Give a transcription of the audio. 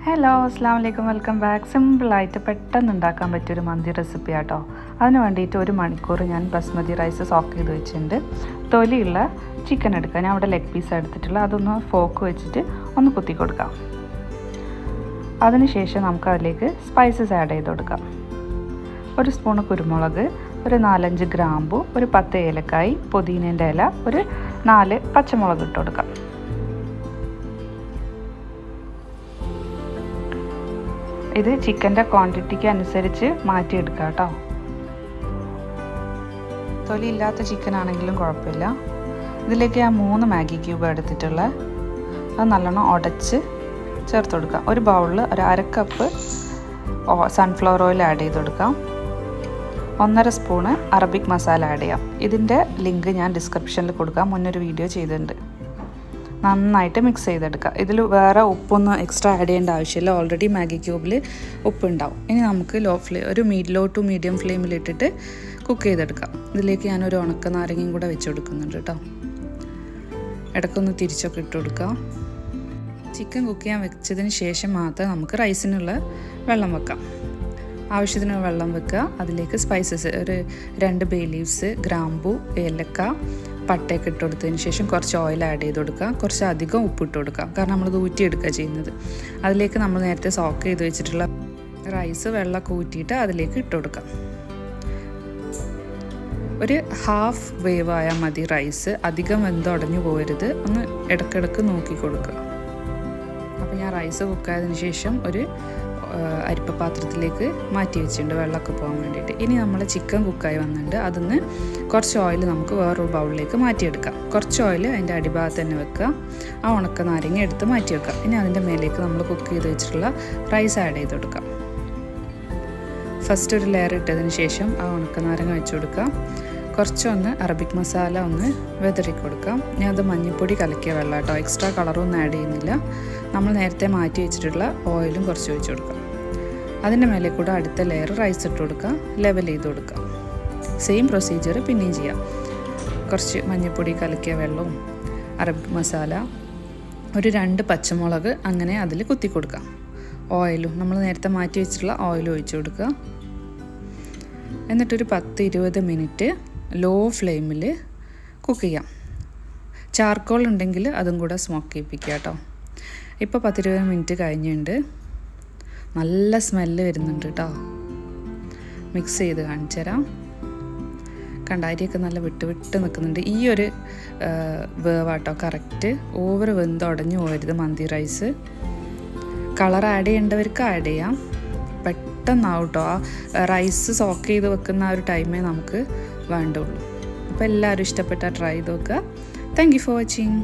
Hello അസ്സാം വലൈക്കും, welcome back. സിമ്പിളായിട്ട് പെട്ടെന്ന് ഉണ്ടാക്കാൻ പറ്റിയൊരു മന്തി റെസിപ്പി ആട്ടോ. അതിന് വേണ്ടിയിട്ട് 1 മണിക്കൂർ ഞാൻ ബസ്മതി റൈസ് സോക്ക് ചെയ്ത് വെച്ചിട്ടുണ്ട്. തൊലിയുള്ള ചിക്കൻ എടുക്കുക. ഞാൻ അവിടെ ലെഗ് പീസ് എടുത്തിട്ടുള്ള അതൊന്ന് ഫോക്ക് വെച്ചിട്ട് ഒന്ന് കുത്തി കൊടുക്കാം. അതിനുശേഷം നമുക്ക് അതിലേക്ക് സ്പൈസസ് ആഡ് ചെയ്ത് കൊടുക്കാം. 1 സ്പൂണ് കുരുമുളക്, ഒരു 4-5 ഗ്രാമ്പു, ഒരു 10 ഏലക്കായി, പുതിനേൻ്റെ ഇല, ഒരു 4 പച്ചമുളക് ഇട്ട് കൊടുക്കാം. ഇത് ചിക്കൻ്റെ ക്വാണ്ടിറ്റിക്ക് അനുസരിച്ച് മാറ്റിയെടുക്കുക കേട്ടോ. തൊലി ഇല്ലാത്ത ചിക്കൻ ആണെങ്കിലും കുഴപ്പമില്ല. ഇതിലേക്ക് ഞാൻ 3 മാഗി ക്യൂബ് എടുത്തിട്ടുള്ള അത് നല്ലോണം ഉടച്ച് ചേർത്ത് കൊടുക്കാം. ഒരു ബൗളിൽ ഒരു 1/2 കപ്പ് സൺഫ്ലവർ ഓയിൽ ആഡ് ചെയ്ത് കൊടുക്കാം. 1.5 സ്പൂണ് അറബിക് മസാല ആഡ് ചെയ്യാം. ഇതിൻ്റെ ലിങ്ക് ഞാൻ ഡിസ്ക്രിപ്ഷനിൽ കൊടുക്കാം. മുന്നൊരു വീഡിയോ ചെയ്തിട്ടുണ്ട്. നന്നായിട്ട് മിക്സ് ചെയ്തെടുക്കുക. ഇതിൽ വേറെ ഉപ്പൊന്നും എക്സ്ട്രാ ആഡ് ചെയ്യേണ്ട ആവശ്യമില്ല. ഓൾറെഡി മാഗി ക്യൂബിൽ ഉപ്പുണ്ടാവും. ഇനി നമുക്ക് ഒരു ലോ ടു മീഡിയം ഫ്ലെയിമിലിട്ടിട്ട് കുക്ക് ചെയ്തെടുക്കാം. ഇതിലേക്ക് ഞാനൊരു ഉണക്ക നാരങ്ങയും കൂടെ വെച്ച് കൊടുക്കുന്നുണ്ട് കേട്ടോ. ഇടയ്ക്കൊന്ന് തിരിച്ചൊക്കെ ഇട്ട് കൊടുക്കാം. ചിക്കൻ കുക്ക് ചെയ്യാൻ വെച്ചതിന് ശേഷം മാത്രം നമുക്ക് റൈസിനുള്ള വെള്ളം വെക്കാം. ആവശ്യത്തിന് വെള്ളം വെക്കുക. അതിലേക്ക് സ്പൈസസ് ഒരു 2 ബേ ലീവ്സ്, ഗ്രാമ്പു, ഏലക്ക, പട്ടയൊക്കെ ഇട്ട് കൊടുത്തതിന് ശേഷം കുറച്ച് ഓയിൽ ആഡ് ചെയ്ത് കൊടുക്കുക. കുറച്ച് അധികം ഉപ്പിട്ട് കൊടുക്കുക, കാരണം നമ്മളത് ഊറ്റിയെടുക്കുക ചെയ്യുന്നത്. അതിലേക്ക് നമ്മൾ നേരത്തെ സോക്ക് ചെയ്ത് വെച്ചിട്ടുള്ള റൈസ് വെള്ളമൊക്കെ ഊറ്റിയിട്ട് അതിലേക്ക് ഇട്ട് കൊടുക്കാം. ഒരു ഹാഫ് വേവ് ആയാൽ മതി റൈസ്. അധികം വെന്തുടഞ്ഞു പോകരുത്. ഒന്ന് ഇടയ്ക്കിടയ്ക്ക് നോക്കി കൊടുക്കുക. അപ്പോൾ ഞാൻ റൈസ് കുക്കായതിനു ശേഷം ഒരു അരിപ്പ പാത്രത്തിലേക്ക് മാറ്റി വെച്ചിട്ടുണ്ട് വെള്ളമൊക്കെ പോകാൻ വേണ്ടിയിട്ട്. ഇനി നമ്മൾ ചിക്കൻ കുക്കായി വന്നിട്ടുണ്ട്. അതിന്ന് കുറച്ച് ഓയിൽ നമുക്ക് വേറൊരു ബൗളിലേക്ക് മാറ്റിയെടുക്കാം. കുറച്ച് ഓയിൽ അതിൻ്റെ അടിഭാഗത്ത് തന്നെ വെക്കുക. ആ ഉണക്ക നാരങ്ങ എടുത്ത് മാറ്റി വെക്കാം. ഇനി അതിൻ്റെ മേലേക്ക് നമ്മൾ കുക്ക് ചെയ്ത് വെച്ചിട്ടുള്ള റൈസ് ആഡ് ചെയ്ത് കൊടുക്കാം. ഫസ്റ്റ് ഒരു ലെയർ ഇട്ടതിന് ശേഷം ആ ഉണക്ക നാരങ്ങ വെച്ച് കൊടുക്കാം. കുറച്ചൊന്ന് അറബിക് മസാല ഒന്ന് വെതറി കൊടുക്കാം. ഞാൻ അത് മഞ്ഞൾപ്പൊടി കലക്കിയ വെള്ളം കേട്ടോ. എക്സ്ട്രാ കളറൊന്നും ആഡ് ചെയ്യുന്നില്ല. നമ്മൾ നേരത്തെ മാറ്റി വെച്ചിട്ടുള്ള ഓയിലും കുറച്ച് ഒഴിച്ച് കൊടുക്കാം. അതിൻ്റെ മേലെ കൂടെ അടുത്ത ലെയർ റൈസ് ഇട്ട് കൊടുക്കുക. ലെവൽ ചെയ്ത് കൊടുക്കുക. സെയിം പ്രൊസീജിയർ പിന്നെയും ചെയ്യാം. കുറച്ച് മഞ്ഞൾപ്പൊടി കലക്കിയ വെള്ളവും അറബിക് മസാല, ഒരു 2 പച്ചമുളക് അങ്ങനെ അതിൽ കുത്തി കൊടുക്കാം. ഓയിലും നമ്മൾ നേരത്തെ മാറ്റി വെച്ചിട്ടുള്ള ഓയിലും ഒഴിച്ച് കൊടുക്കുക. എന്നിട്ടൊരു 10-20 മിനിറ്റ് ലോ ഫ്ലെയിമിൽ കുക്ക് ചെയ്യാം. ചാർക്കോൾ ഉണ്ടെങ്കിൽ അതും കൂടെ സ്മോക്ക് ചെയ്യിപ്പിക്കുക കേട്ടോ. ഇപ്പോൾ 10-20 മിനിറ്റ് കഴിഞ്ഞിട്ടുണ്ട്. നല്ല സ്മെല്ല് വരുന്നുണ്ട് കേട്ടോ. മിക്സ് ചെയ്ത് കാണിച്ചു തരാം. കണ്ടാരിയൊക്കെ നല്ല വിട്ട് നിൽക്കുന്നുണ്ട്. ഈ ഒരു വേവാട്ടോ കറക്റ്റ്. ഓവർ വെന്തുടഞ്ഞു പോകരുത് മന്തി റൈസ്. കളർ ആഡ് ചെയ്യേണ്ടവർക്ക് ആഡ് ചെയ്യാം. പെട്ടെന്നാവും കേട്ടോ. ആ റൈസ് സോക്ക് ചെയ്ത് വെക്കുന്ന ആ ഒരു ടൈമേ നമുക്ക് വേണ്ടുള്ളൂ. അപ്പോൾ എല്ലാവരും ഇഷ്ടപ്പെട്ടാൽ ട്രൈ ചെയ്ത് നോക്കുക. Thank you for watching.